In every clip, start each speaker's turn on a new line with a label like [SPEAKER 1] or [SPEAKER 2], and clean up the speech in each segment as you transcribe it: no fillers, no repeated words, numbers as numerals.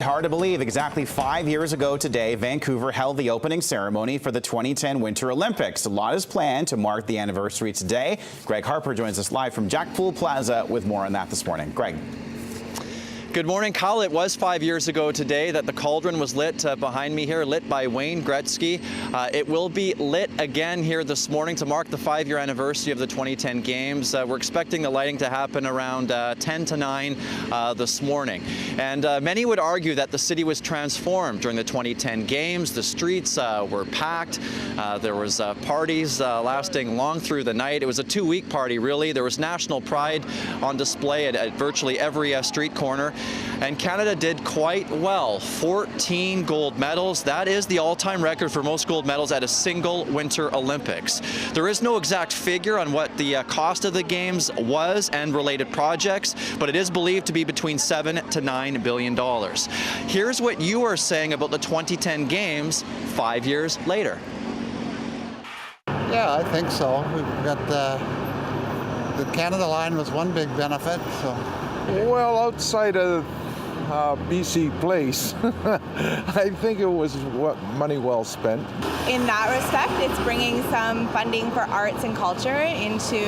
[SPEAKER 1] Hard to believe, exactly 5 years ago today, Vancouver held the opening ceremony for the 2010 Winter Olympics. A lot is planned to mark the anniversary today. Greg Harper joins us live from Jack Pool Plaza with more on that this morning. Greg.
[SPEAKER 2] Good morning, Kyle. It was 5 years ago today that the cauldron was lit behind me here, lit by Wayne Gretzky. It will be lit again here this morning to mark the 5-year anniversary of the 2010 Games. We're expecting the lighting to happen around 10 to 9 this morning. And many would argue that the city was transformed during the 2010 Games. The streets were packed. There was parties lasting long through the night. It was a 2-week party, really. There was national pride on display at virtually every street corner. And Canada did quite well. 14 gold medals. That is the all-time record for most gold medals at a single Winter Olympics. There is no exact figure on what the cost of the Games was and related projects, but it is believed to be between $7 to $9 billion. Here's what you are saying about the 2010 Games 5 years later.
[SPEAKER 3] Yeah, I think so. We've got the Canada line was one big benefit. So.
[SPEAKER 4] Well, outside of BC Place, I think it was money well spent.
[SPEAKER 5] In that respect, it's bringing some funding for arts and culture into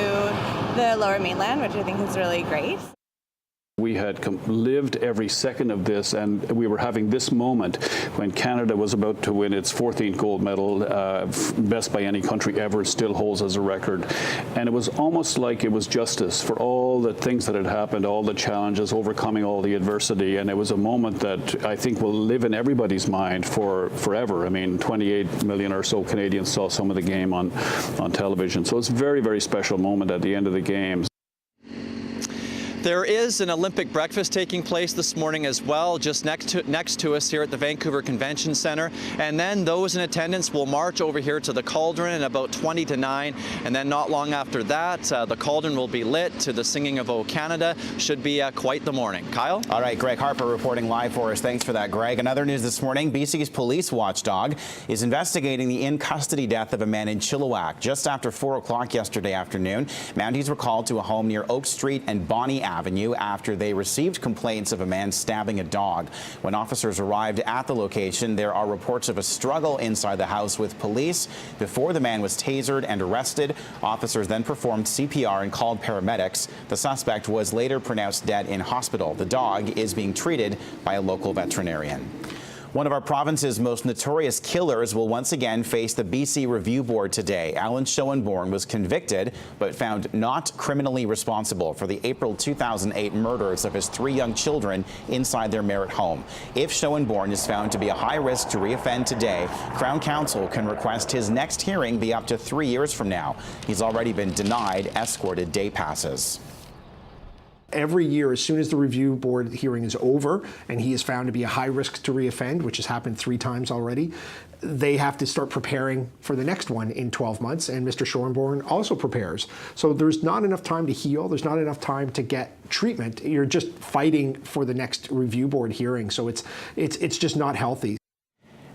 [SPEAKER 5] the Lower Mainland, which I think is really great.
[SPEAKER 6] We had lived every second of this, and we were having this moment when Canada was about to win its 14th gold medal, best by any country ever. It still holds as a record. And it was almost like it was justice for all the things that had happened, all the challenges, overcoming all the adversity. And it was a moment that I think will live in everybody's mind for forever. I mean, 28 million or so Canadians saw some of the game on television. So it's a very, very special moment at the end of the Games.
[SPEAKER 2] There is an Olympic breakfast taking place this morning as well, just next to us here at the Vancouver Convention Centre. And then those in attendance will march over here to the cauldron at about 20 to 9. And then not long after that, the cauldron will be lit to the singing of O Canada. Should be quite the morning. Kyle?
[SPEAKER 1] All right, Greg Harper reporting live for us. Thanks for that, Greg. Another news this morning, BC's police watchdog is investigating the in-custody death of a man in Chilliwack. Just after 4 o'clock yesterday afternoon, Mounties were called to a home near Oak Street and Bonnie Avenue after they received complaints of a man stabbing a dog. When officers arrived at the location, there are reports of a struggle inside the house with police before the man was tasered and arrested. Officers then performed CPR and called paramedics. The suspect was later pronounced dead in hospital. The dog is being treated by a local veterinarian. One of our province's most notorious killers will once again face the BC Review Board today. Alan Schoenborn was convicted but found not criminally responsible for the April 2008 murders of his 3 young children inside their Merritt home. If Schoenborn is found to be a high risk to reoffend today, Crown Counsel can request his next hearing be up to 3 years from now. He's already been denied escorted day passes.
[SPEAKER 7] Every year, as soon as the review board hearing is over and he is found to be a high risk to reoffend, which has happened 3 times already, they have to start preparing for the next one in 12 months, and Mr. Schoenborn also prepares. So there's not enough time to heal, there's not enough time to get treatment. You're just fighting for the next review board hearing, so it's just not healthy.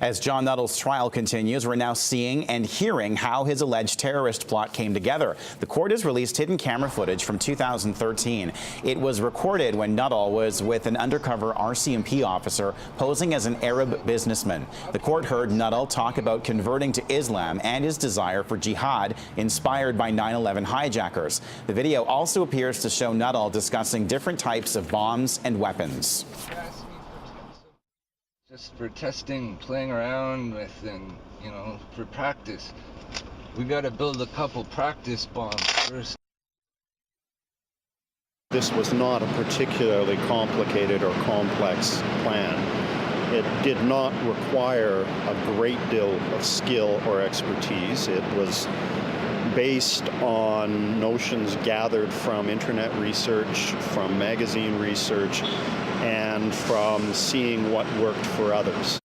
[SPEAKER 1] As John Nuttall's trial continues, we're now seeing and hearing how his alleged terrorist plot came together. The court has released hidden camera footage from 2013. It was recorded when Nuttall was with an undercover RCMP officer posing as an Arab businessman. The court heard Nuttall talk about converting to Islam and his desire for jihad inspired by 9/11 hijackers. The video also appears to show Nuttall discussing different types of bombs and weapons.
[SPEAKER 8] Just for testing, playing around with, and, you know, for practice. We got to build a couple practice bombs first.
[SPEAKER 9] This was not a particularly complicated or complex plan. It did not require a great deal of skill or expertise. It was based on notions gathered from internet research, from magazine research, and from seeing what worked for others.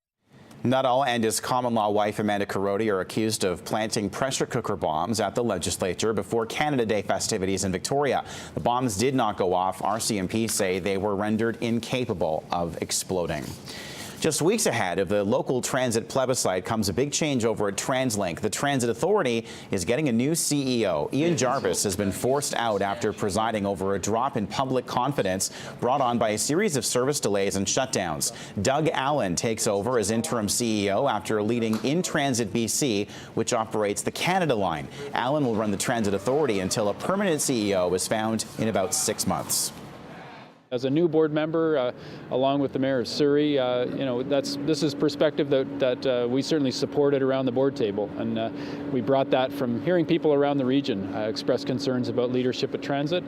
[SPEAKER 1] Nuttall and his common-law wife, Amanda Carodi, are accused of planting pressure cooker bombs at the legislature before Canada Day festivities in Victoria. The bombs did not go off. RCMP say they were rendered incapable of exploding. Just weeks ahead of the local transit plebiscite comes a big change over at Translink. The Transit Authority is getting a new CEO. Ian Jarvis has been forced out after presiding over a drop in public confidence brought on by a series of service delays and shutdowns. Doug Allen takes over as interim CEO after leading In Transit BC, which operates the Canada line. Allen will run the Transit Authority until a permanent CEO is found in about 6 months.
[SPEAKER 10] As a new board member, along with the Mayor of Surrey, this is perspective that we certainly supported around the board table, and we brought that from hearing people around the region express concerns about leadership at transit.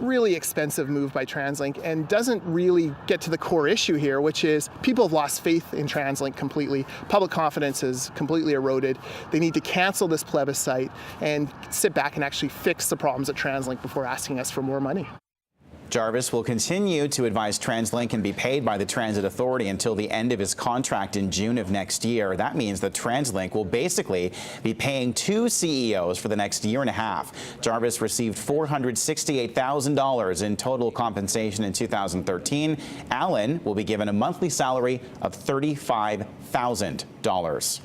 [SPEAKER 11] Really expensive move by Translink, and doesn't really get to the core issue here, which is people have lost faith in Translink completely. Public confidence is completely eroded. They need to cancel this plebiscite and sit back and actually fix the problems at Translink before asking us for more money.
[SPEAKER 1] Jarvis will continue to advise Translink and be paid by the Transit Authority until the end of his contract in June of next year. That means that Translink will basically be paying 2 CEOs for the next year and a half. Jarvis received $468,000 in total compensation in 2013. Allen will be given a monthly salary of $35,000.